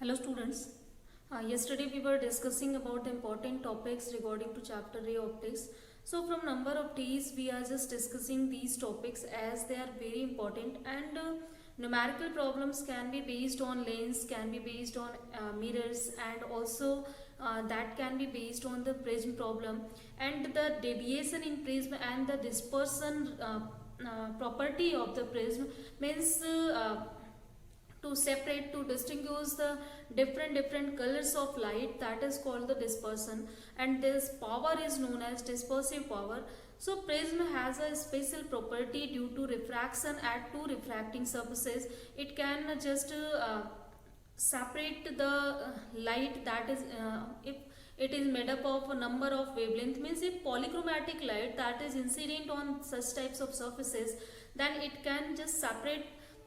Hello students. Yesterday we were discussing about the important topics regarding to chapter ray optics. So from number of days we are just discussing these topics as they are very important, and numerical problems can be based on lens, can be based on mirrors, and also that can be based on the prism problem, and the deviation in prism and the dispersion property of the prism means to separate, to distinguish the different colors of light, that is called the dispersion, and this power is known as dispersive power. So prism has a special property due to refraction at two refracting surfaces. It can just separate the light, that is if it is made up of a number of wavelength, means if polychromatic light that is incident on such types of surfaces, then it can just separate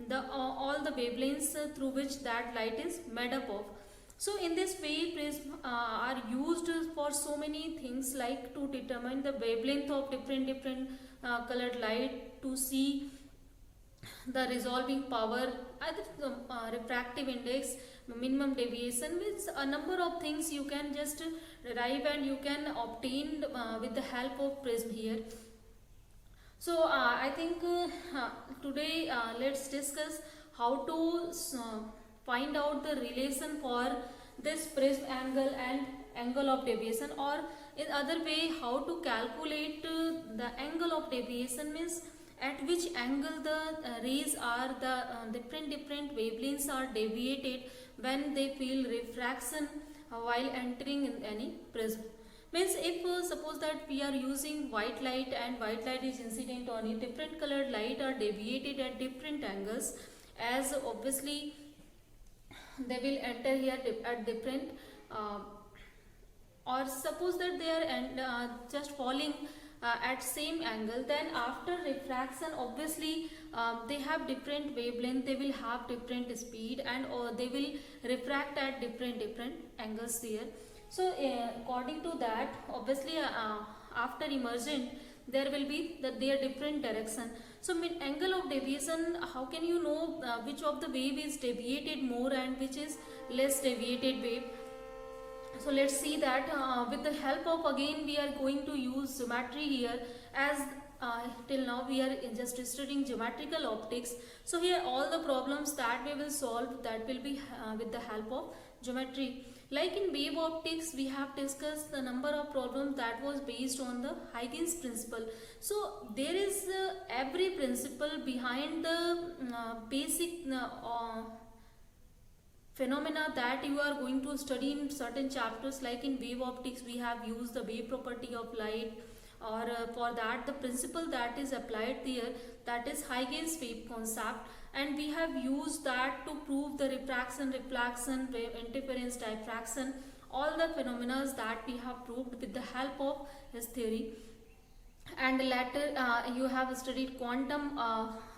the all the wavelengths through which that light is made up of. So in this way prism are used for so many things, like to determine the wavelength of different colored light, to see the resolving power, refractive index, minimum deviation, means a number of things you can just derive and you can obtain with the help of prism here. So I think today let's discuss how to find out the relation for this prism angle and angle of deviation, or in other way how to calculate the angle of deviation, means at which angle the rays are the different wavelengths are deviated when they feel refraction while entering in any prism. Means if suppose that we are using white light and white light is incident on it, different colored light are deviated at different angles, as obviously they will enter here at different or suppose that they are just falling at same angle, then after refraction obviously they have different wavelength, they will have different speed, and or they will refract at different angles here. So according to that, obviously after emergent there will be their different direction. So angle of deviation, how can you know which of the wave is deviated more and which is less deviated wave? So let's see that with the help of, again we are going to use geometry here, as till now we are just studying geometrical optics. So here all the problems that we will solve, that will be with the help of geometry. Like in wave optics we have discussed the number of problems that was based on the Huygens principle. So there is every principle behind the basic phenomena that you are going to study in certain chapters. Like in wave optics we have used the wave property of light, or for that the principle that is applied there, that is Huygens wave concept, and we have used that to prove the refraction, reflection, wave interference, diffraction, all the phenomena that we have proved with the help of his theory. And later you have studied quantum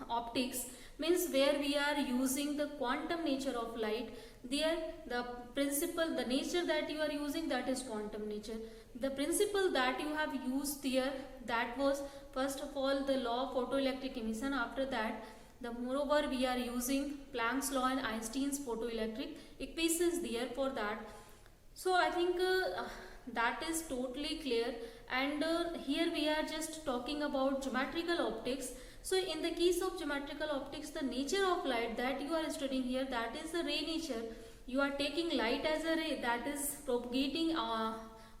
optics, means where we are using the quantum nature of light. There the principle, the nature that you are using, that is quantum nature. The principle that you have used there, that was first of all the law of photoelectric emission. After that, the moreover we are using Planck's law and Einstein's photoelectric equations there for that. So I think that is totally clear, and here we are just talking about geometrical optics. So in the case of geometrical optics, the nature of light that you are studying here, that is the ray nature. You are taking light as a ray that is propagating on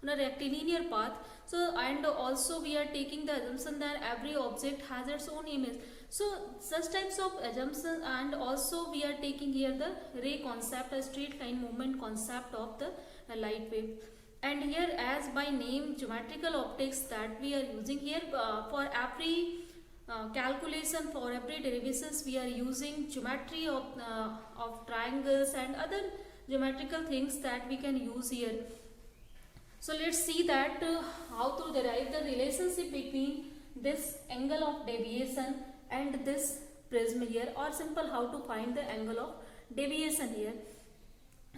a rectilinear path. So and also we are taking the assumption that every object has its own image. So such types of assumptions, and also we are taking here the ray concept, a straight line movement concept of the light wave. And here, as by name geometrical optics, that we are using here for every calculation, for every derivations we are using geometry of triangles and other geometrical things that we can use here. So let's see that how to derive the relationship between this angle of deviation and this prism here, or simple how to find the angle of deviation here.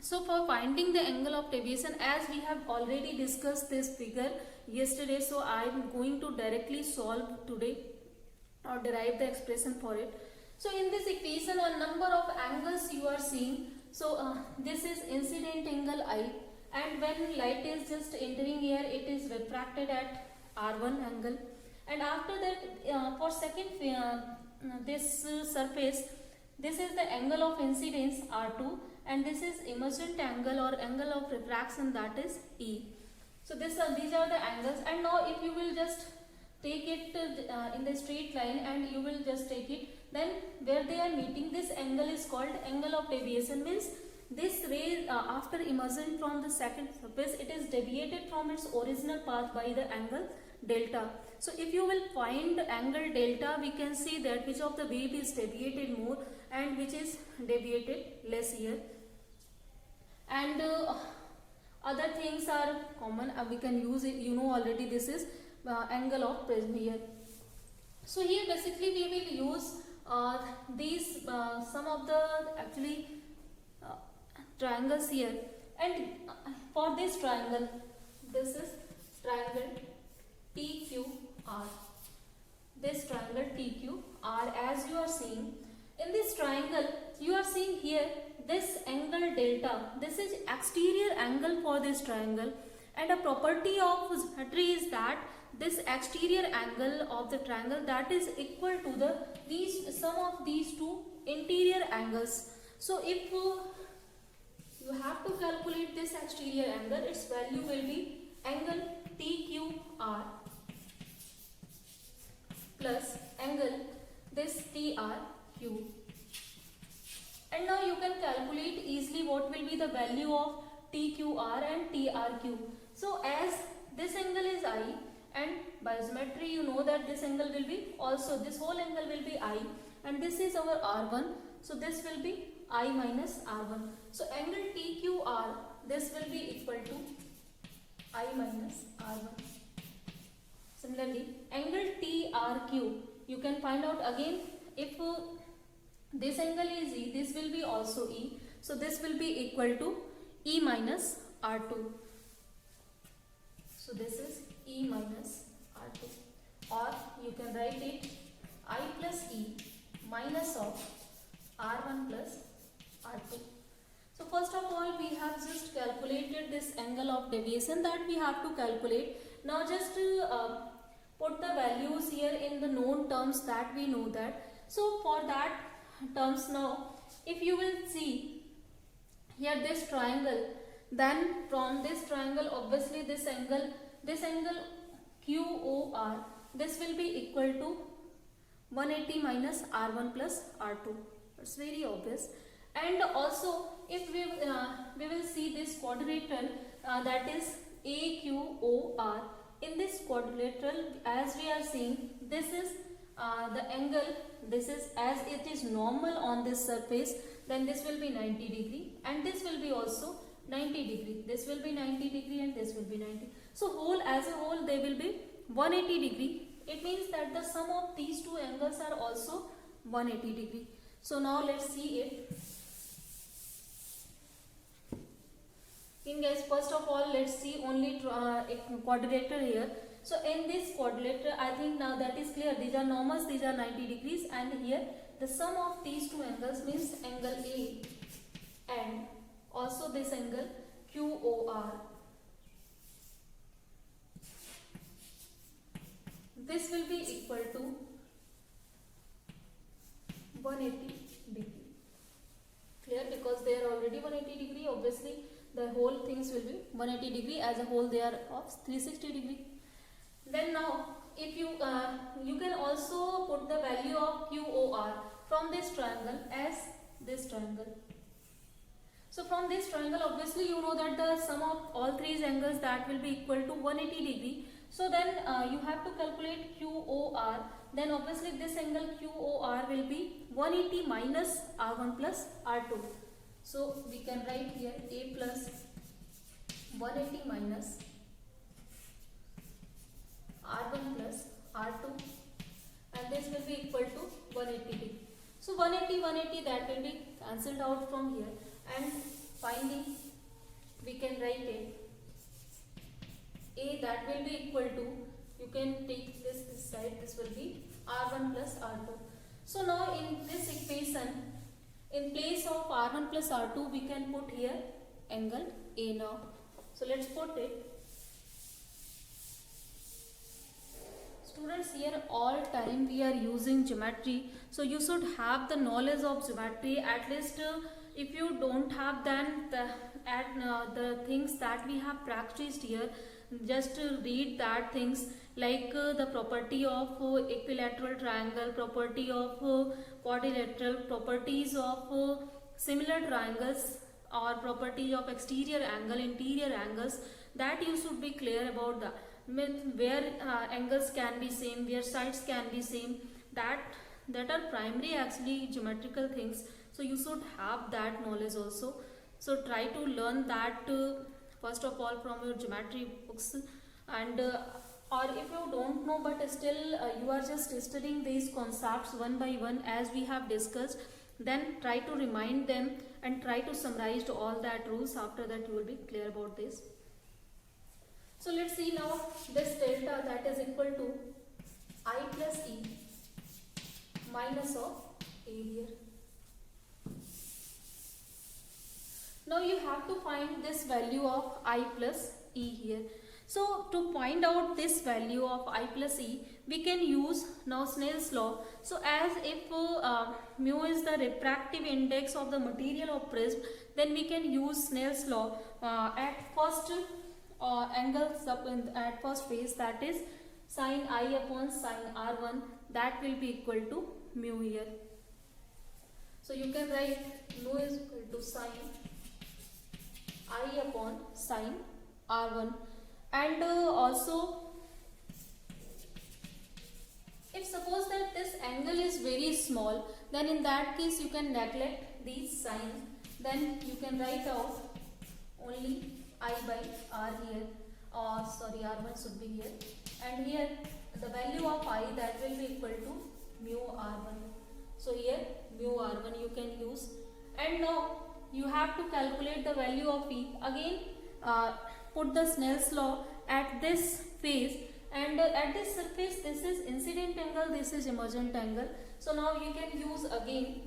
So for finding the angle of deviation, as we have already discussed this figure yesterday, so I am going to directly solve today or derive the expression for it. So in this equation, a number of angles you are seeing. So this is incident angle I, and when light is just entering here, it is refracted at R1 angle, and after that for second this surface, this is the angle of incidence R2, and this is emergent angle or angle of refraction, that is E. So these are the angles, and now if you will just take it in the straight line and you will just take it, then where they are meeting, this angle is called angle of deviation. Means this ray after emerging from the second surface, it is deviated from its original path by the angle delta. So if you will find angle delta, we can see that which of the wave is deviated more and which is deviated less here. And other things are common, we can use it, you know already, this is angle of prism here. So here basically we will use these some of the actually triangles here, and for this triangle, this is triangle TQR. This triangle TQR, as you are seeing in this triangle, you are seeing here this angle delta. This is exterior angle for this triangle, and a property of geometry is that this exterior angle of the triangle, that is equal to the sum of these two interior angles. So if you have to calculate this exterior angle, its value will be angle TQR plus angle this TRQ. And now you can calculate easily what will be the value of TQR and TRQ. So as this angle is I, and by geometry you know that this angle will be also, this whole angle will be I, and this is our R1, so this will be I minus R1. So angle TQR, this will be equal to I minus R1. Similarly, angle TRQ, you can find out again, if this angle is E, this will be also E, so this will be equal to E minus R2. So this is E minus R2, or you can write it I plus E minus of R1 plus R2. So first of all, we have just calculated this angle of deviation that we have to calculate. Now just put the values here in the known terms that we know that. So for that terms, now if you will see here this triangle, then from this triangle obviously this angle QOR, this will be equal to 180 minus R1 plus R2. It's very obvious. And also if we will see this quadrilateral, that is AQOR. In this quadrilateral, as we are seeing, this is the angle, this is as it is normal on this surface, then this will be 90 degree, and this will be also 90 degree. This will be 90 degree and this will be 90. So whole as a whole they will be 180 degree. It means that the sum of these two angles are also 180 degree. So now let's see it. In guys, first of all, let's see only quadrilateral here. So in this quadrilateral, I think now that is clear. These are normals, these are 90 degrees, and here the sum of these two angles means angle A and also this angle QOR. This will be equal to 180 degree. Clear? Because they are already 180 degree, obviously the whole things will be 180 degree, as a whole they are of 360 degree. Then now if you you can also put the value of QOR from this triangle as this triangle. So from this triangle obviously you know that the sum of all three angles, that will be equal to 180 degree. So then you have to calculate QOR. Then obviously this angle QOR will be 180 minus R1 plus R2. So we can write here A plus 180 minus R1 plus R2, and this will be equal to 180 degree. So 180 that will be cancelled out from here, and finally we can write it A, that will be equal to, you can take this side, this will be R1 plus R2. So now in this equation In place of R1 plus R2, we can put here angle A now. So let's put it. Students, here all time we are using geometry, so you should have the knowledge of geometry. At least if you don't have, then the things that we have practiced here, just read that things like the property of equilateral triangle, property of quadrilateral, properties of similar triangles, or property of exterior angle, interior angles, that you should be clear about the where angles can be same, where sides can be same, that are primary actually geometrical things. So you should have that knowledge also. So try to learn that first of all from your geometry books, and or if you don't know but still you are just studying these concepts one by one as we have discussed, then try to remind them and try to summarize all that rules. After that you will be clear about this. So let's see now this delta, that is equal to I plus E minus of A here. Now you have to find this value of I plus E here. So to find out this value of I plus E, we can use now Snell's law. So as if mu is the refractive index of the material of prism, then we can use Snell's law at first angles up at first phase, that is sin I upon sin R1, that will be equal to mu here. So you can write mu is equal to sin I upon sin R1. And also, if suppose that this angle is very small, then in that case you can neglect these signs. Then you can write out only I by R here, or sorry, R1 should be here, and here the value of I, that will be equal to mu R1. So here mu R1 you can use, and now you have to calculate the value of E. Again put the Snell's law at this phase, and at this surface this is incident angle, this is emergent angle. So now you can use, again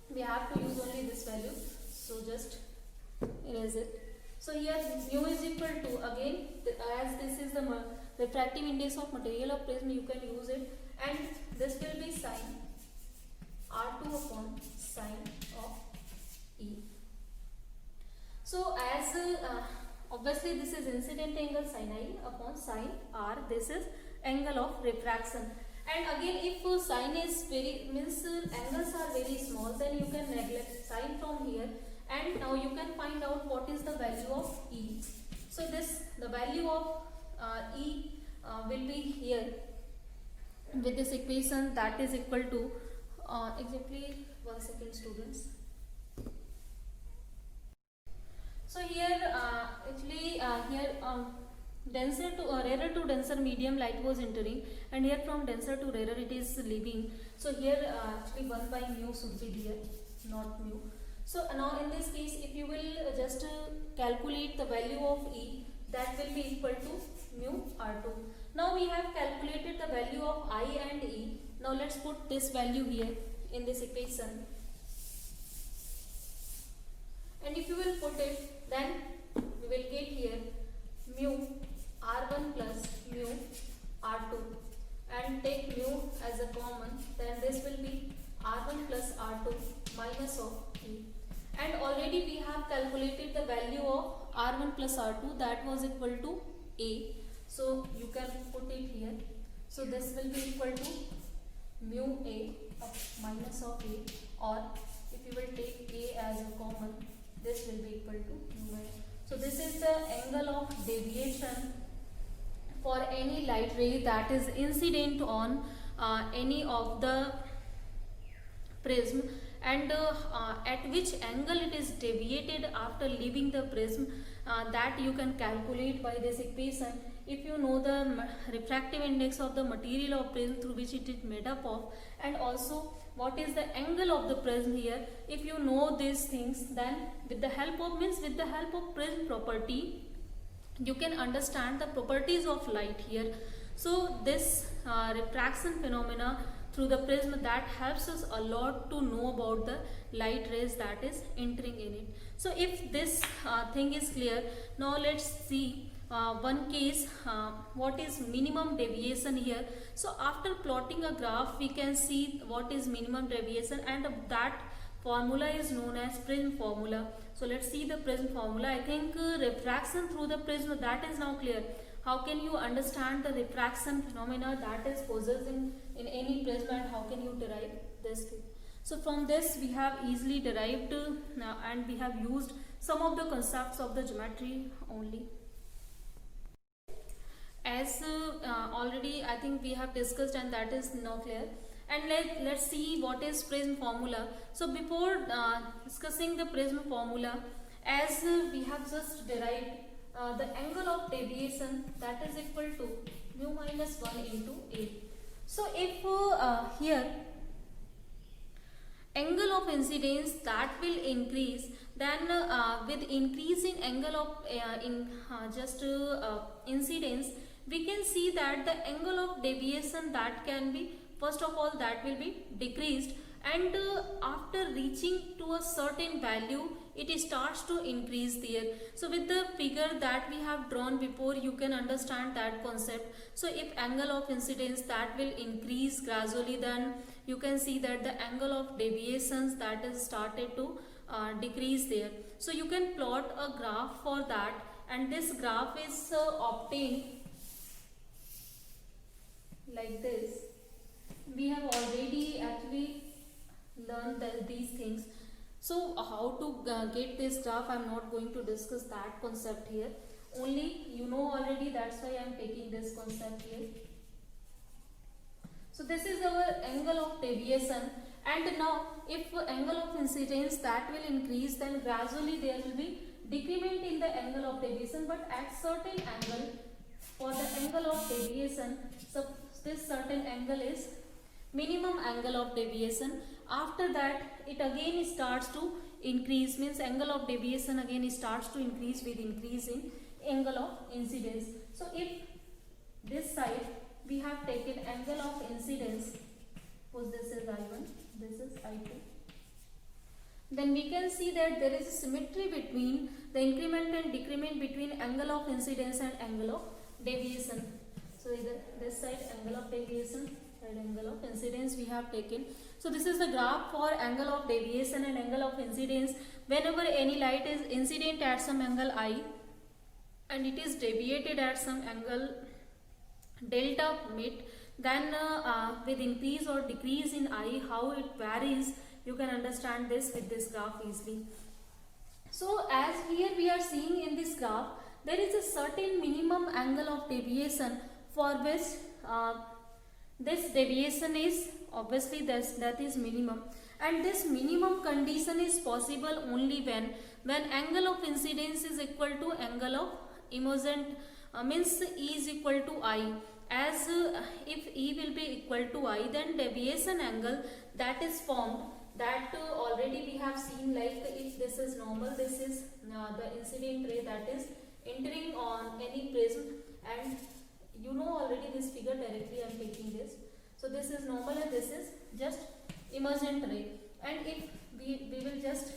we have to use only this value, so just erase it. So here mu is equal to, again as this is the refractive index of material of prism, you can use it, and this will be sin R2 upon sin of E. So as obviously this is incident angle sin I upon sin R, this is angle of refraction. And again if sin is very, means angles are very small, then you can neglect sin from here, and now you can find out what is the value of E. So this, the value of E will be here with this equation, that is equal to exactly 1 second students. So here actually here denser to rarer to denser medium light was entering, and here from denser to rarer it is leaving. So here actually 1 by mu should be here, not mu. So now in this case, if you will just calculate the value of E, that will be equal to mu R2. Now we have calculated the value of I and E. Now let's put this value here in this equation. And if you will put it, then we will get here mu R1 plus mu R2, and take mu as a common, then this will be R1 plus R2 minus of E. And already we have calculated the value of R1 plus R2, that was equal to A. So you can put it here. So this will be equal to mu A minus of A, or if you will take A as a common, this will be equal to mu A. So this is the angle of deviation for any light ray that is incident on any of the prism, and at which angle it is deviated after leaving the prism, that you can calculate by this equation. If you know the refractive index of the material of prism through which it is made up of, and also what is the angle of the prism here, if you know these things, then with the help of prism property, you can understand the properties of light here. So this refraction phenomena through the prism, that helps us a lot to know about the light rays that is entering in it. So if this thing is clear, now let's see one case, what is minimum deviation here. So after plotting a graph, we can see what is minimum deviation, and that formula is known as prism formula. So let's see the prism formula. I think refraction through the prism, that is now clear. How can you understand the refraction phenomena that is possessed in any prism, and how can you derive this thing? So from this we have easily derived and we have used some of the concepts of the geometry only. As already I think we have discussed, and that is now clear. And let's see what is prism formula. So before discussing the prism formula, as we have just derived the angle of deviation, that is equal to mu minus 1 into A. So if here angle of incidence that will increase, then with increase in angle of incidence, we can see that the angle of deviation that can be, first of all, that will be decreased, and after reaching to a certain value it starts to increase there. So with the figure that we have drawn before, you can understand that concept. So if angle of incidence that will increase gradually, then you can see that the angle of deviations that is started to decrease there. So you can plot a graph for that, and this graph is obtained like this. We have already actually learned these things. So how to get this graph, I am not going to discuss that concept here. Only you know already, that's why I am taking this concept here. So this is our angle of deviation, and now if angle of incidence that will increase, then gradually there will be decrement in the angle of deviation, but at certain angle, for the angle of deviation, so this certain angle is minimum angle of deviation. After that it again starts to increase, means angle of deviation again starts to increase with increase in angle of incidence. So if this side we have taken angle of incidence, suppose this is I1, this is I2, then we can see that there is a symmetry between the increment and decrement between angle of incidence and angle of deviation. So either this side angle of deviation, side angle of incidence we have taken. So this is the graph for angle of deviation and angle of incidence. Whenever any light is incident at some angle I and it is deviated at some angle delta mid, then with increase or decrease in I, how it varies, you can understand this with this graph easily. So as here we are seeing in this graph, there is a certain minimum angle of deviation for which this deviation is obviously that is minimum, and this minimum condition is possible only when angle of incidence is equal to angle of emergent, means E is equal to I. As if E will be equal to I, then deviation angle that is formed, that already we have seen, like if this is normal, this is the incident ray that is entering on any prism, and you know already this figure directly I am taking this. So this is normal and this is just emergent ray, and if we will just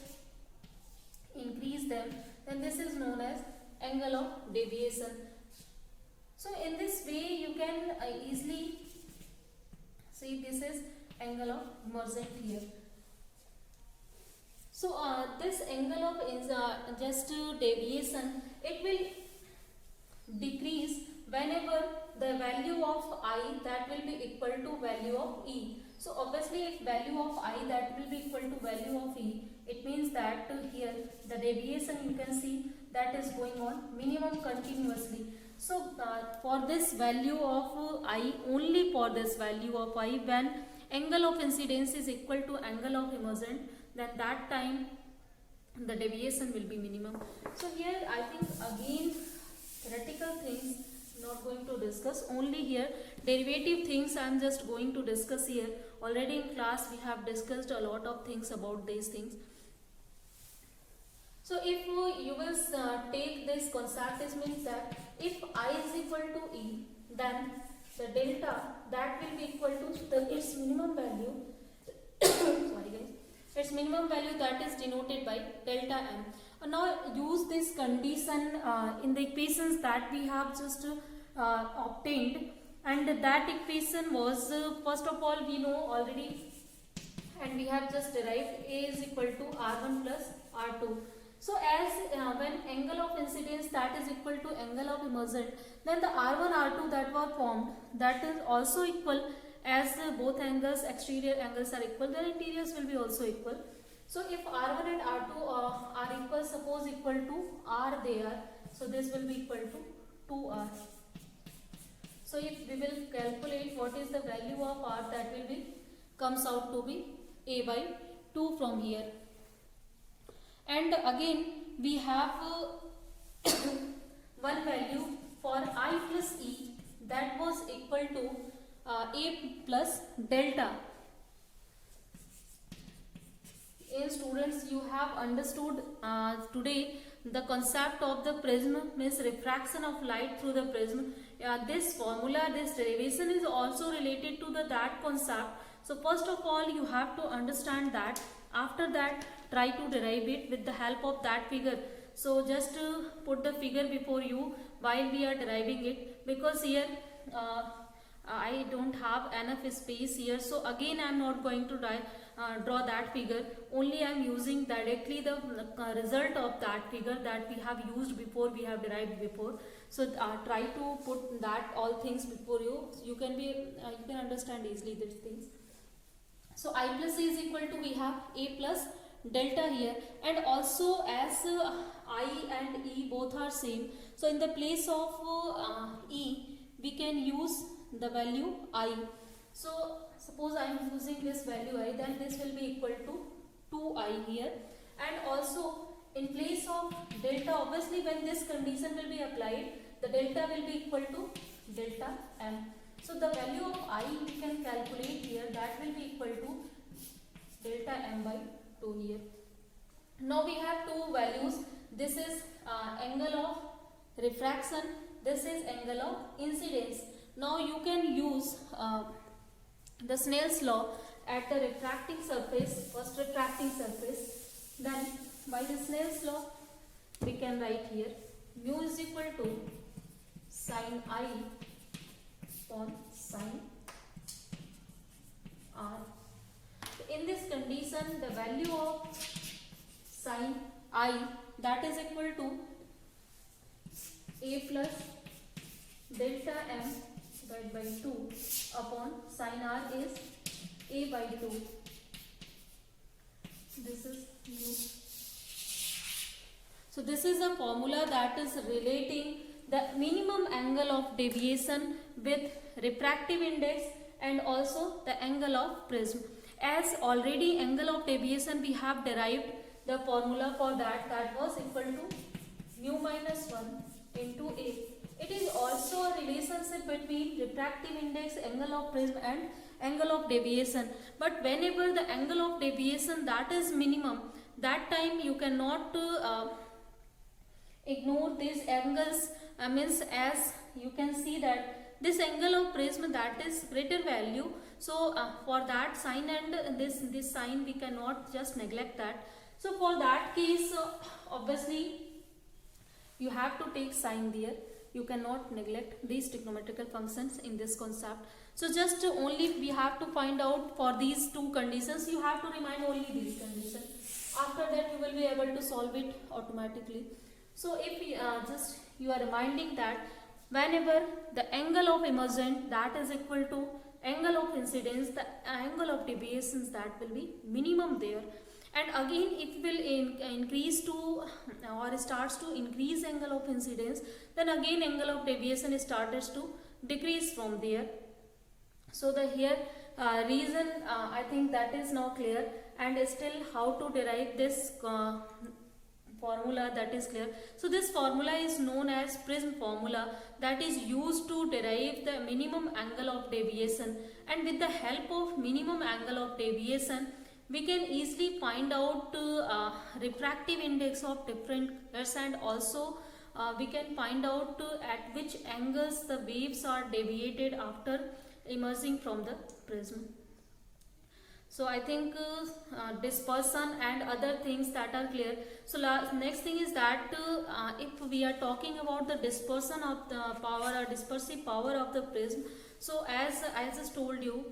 increase them, then this is known as angle of deviation. So in this way you can easily see this is angle of emergent here. So this angle of deviation, it will decrease whenever the value of I that will be equal to value of E. So obviously if value of I that will be equal to value of E, it means that here the deviation you can see that is going on minimum continuously. So for this value of I, only for this value of I, when angle of incidence is equal to angle of emergent, then that time the deviation will be minimum. So here I think again theoretical things not going to discuss, only here derivative things I am just going to discuss here. Already in class we have discussed a lot of things about these things. So if you will take this concept, this means that if I is equal to E, then the delta that will be equal to its minimum value sorry guys, its minimum value that is denoted by delta m. Now use this condition in the equations that we have just obtained, and that equation was first of all we know already and we have just derived A is equal to R1 plus R2. So as when angle of incidence that is equal to angle of emergent, then the R1 R2 that were formed, that is also equal, as both angles, exterior angles are equal, then interiors will be also equal. So if R1 and R2 are equal, suppose equal to R they are, so this will be equal to 2R. So if we will calculate what is the value of R, that will be comes out to be A by 2 from here. And again we have one value for I plus E that was equal to A plus delta. In students, you have understood today the concept of the prism, means refraction of light through the prism. This formula, this derivation is also related to that concept. So first of all you have to understand that. After that try to derive it with the help of that figure. So just put the figure before you while we are deriving it, because here I don't have enough space here, so again I am not going to draw that figure. Only I am using directly the result of that figure that we have used before, we have derived before. So try to put that all things before you. You can understand easily these things. So I plus E is equal to, we have A plus delta here, and also as I and E both are same, so in the place of E we can use the value I. So suppose I am using this value I, then this will be equal to 2I here, and also in place of delta, obviously when this condition will be applied, the delta will be equal to delta m. So the value of I we can calculate here, that will be equal to delta m by 2 here. Now we have two values. This is angle of refraction, this is angle of incidence. Now you can use the Snell's law at the refracting surface, first refracting surface. Then by the Snell's law we can write here mu is equal to sin I upon sin R. In this condition, the value of sin I, that is equal to A plus delta m divided by 2 upon sin R is A by 2. This is mu. So this is a formula that is relating the minimum angle of deviation with refractive index and also the angle of prism. As already angle of deviation we have derived the formula for that, that was equal to mu minus 1 into A. It is also a relationship between refractive index, angle of prism and angle of deviation. But whenever the angle of deviation that is minimum, that time you cannot ignore these angles. Means as you can see that this angle of prism that is greater value. So for that sign and this sign we cannot just neglect that. So for that case obviously you have to take sign there. You cannot neglect these trigonometrical functions in this concept. So just only we have to find out for these two conditions. You have to remind only these conditions. After that you will be able to solve it automatically. So if we, just you are reminding that whenever the angle of emergent that is equal to angle of incidence, the angle of deviations that will be minimum there. And again it will increase to or starts to increase angle of incidence, then again angle of deviation starts to decrease from there. So the here reason I think that is now clear, and still how to derive this formula, that is clear. So this formula is known as prism formula, that is used to derive the minimum angle of deviation, and with the help of minimum angle of deviation we can easily find out refractive index of different colors and also we can find out at which angles the waves are deviated after emerging from the prism. So I think dispersion and other things that are clear. So next thing is that if we are talking about the dispersion of the power or dispersive power of the prism, so as I just told you,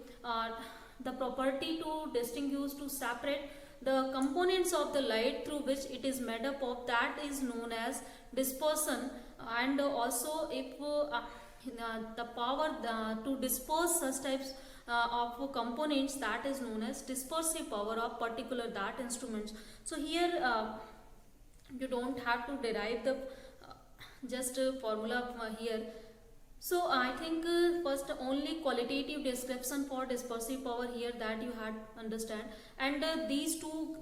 the property to distinguish, to separate the components of the light through which it is made up of, that is known as dispersion. And also if the power to disperse such types of components, that is known as dispersive power of particular that instruments. So here you don't have to derive the just formula here. So I think first only qualitative description for dispersive power here that you had understand, and these two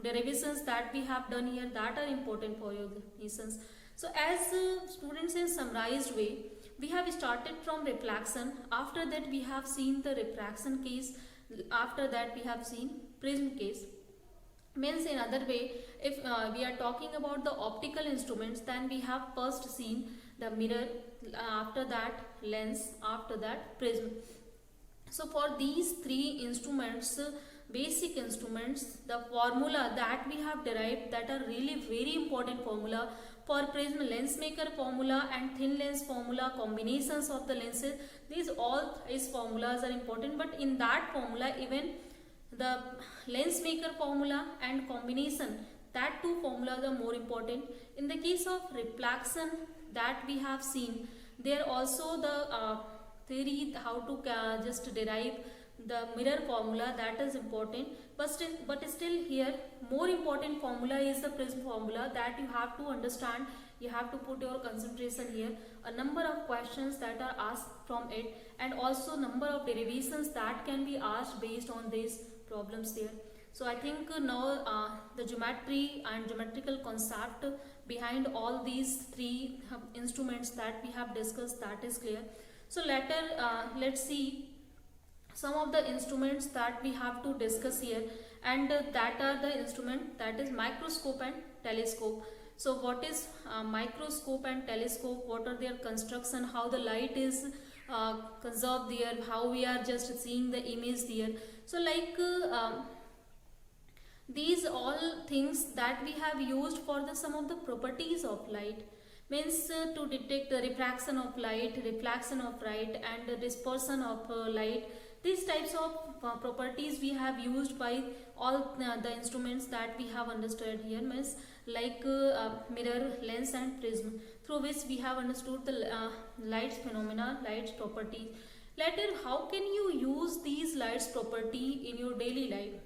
derivations that we have done here, that are important for your reasons. So as students, in summarized way, we have started from reflection. After that we have seen the refraction case. After that we have seen prism case. Means in other way, if we are talking about the optical instruments, then we have first seen the mirror, after that lens, after that prism. So for these three instruments, basic instruments, the formula that we have derived, that are really very important formula. For prism, lens maker formula and thin lens formula, combinations of the lenses, these all these formulas are important. But in that formula, even the lens maker formula and combination, that two formulas are more important. In the case of reflection that we have seen, there also the theory how to just derive the mirror formula, that is important. But still here more important formula is the prism formula, that you have to understand. You have to put your concentration here. A number of questions that are asked from it, and also number of derivations that can be asked based on these problems there. So I think now the geometry and geometrical concept behind all these three instruments that we have discussed, that is clear. So let's see some of the instruments that we have to discuss here, and that are the instrument, that is microscope and telescope. So what is microscope and telescope, what are their construction, how the light is conserved there, how we are just seeing the image there. So like these all things that we have used for the some of the properties of light. Means to detect the refraction of light, reflection of light, and the dispersion of light. These types of properties we have used by all the instruments that we have understood here. Means like mirror, lens and prism, through which we have understood the light's phenomena, light's properties. Later, how can you use these lights property in your daily life?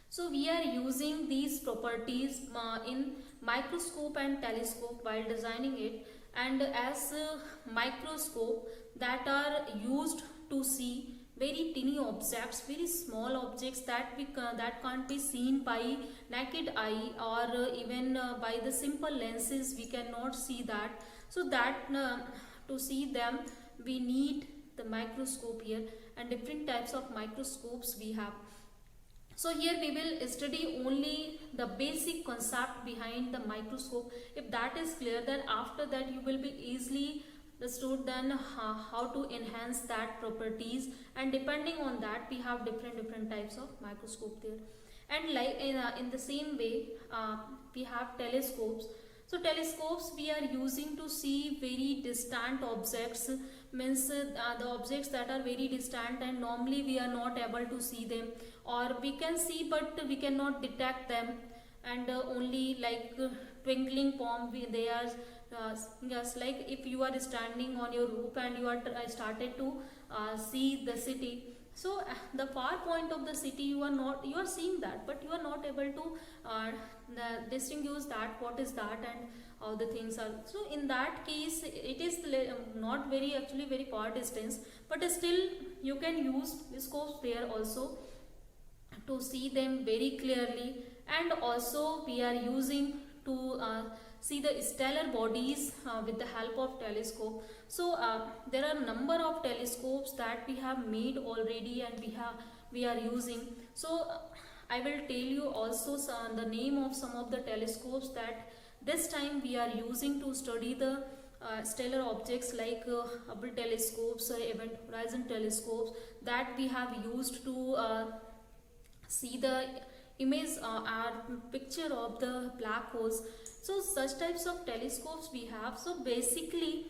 So we are using these properties in microscope and telescope while designing it. And as microscope, that are used to see very tiny objects, very small objects that that can't be seen by naked eye, or even by the simple lenses we cannot see that. So that to see them we need the microscope here, and different types of microscopes we have. So here we will study only the basic concept behind the microscope. If that is clear, then after that you will be easily understood then how to enhance that properties, and depending on that we have different types of microscope there. And like in the same way we have telescopes. So telescopes we are using to see very distant objects. Means the objects that are very distant and normally we are not able to see them, or we can see but we cannot detect them, and only like twinkling bomb they are just like if you are standing on your roof and you are started to see the city. So the far point of the city you are seeing that, but you are not able to distinguish that what is that and how the things are. So in that case it is not very actually very far distance, but still you can use scopes there also to see them very clearly. And also we are using to see the stellar bodies with the help of telescope. So there are number of telescopes that we have made already and we are using. So I will tell you also the name of some of the telescopes that This time we are using to study the stellar objects like Hubble telescopes or Event Horizon telescopes that we have used to see the image or picture of the black holes. So such types of telescopes we have. So basically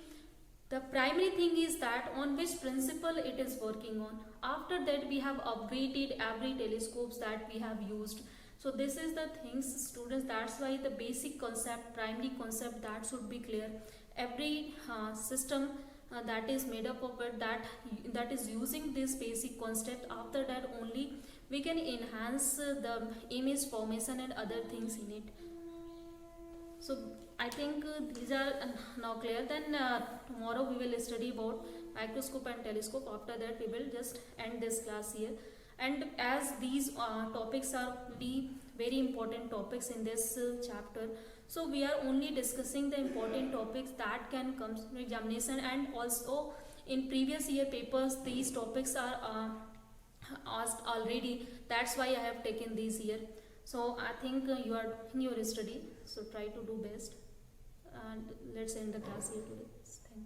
the primary thing is that on which principle it is working on. After that we have upgraded every telescopes that we have used. So this is the things, students, that's why the basic concept, primary concept, that should be clear. Every system that is made up of it, that is using this basic concept, after that only we can enhance the image formation and other things in it. So I think these are now clear. Then tomorrow we will study about microscope and telescope. After that we will just end this class here. And as these topics are very important topics in this chapter, so we are only discussing the important topics that can come to examination, and also in previous year papers these topics are asked already. That's why I have taken these here. So I think you are doing your study, so try to do best, and let's end the class here today. Thank you.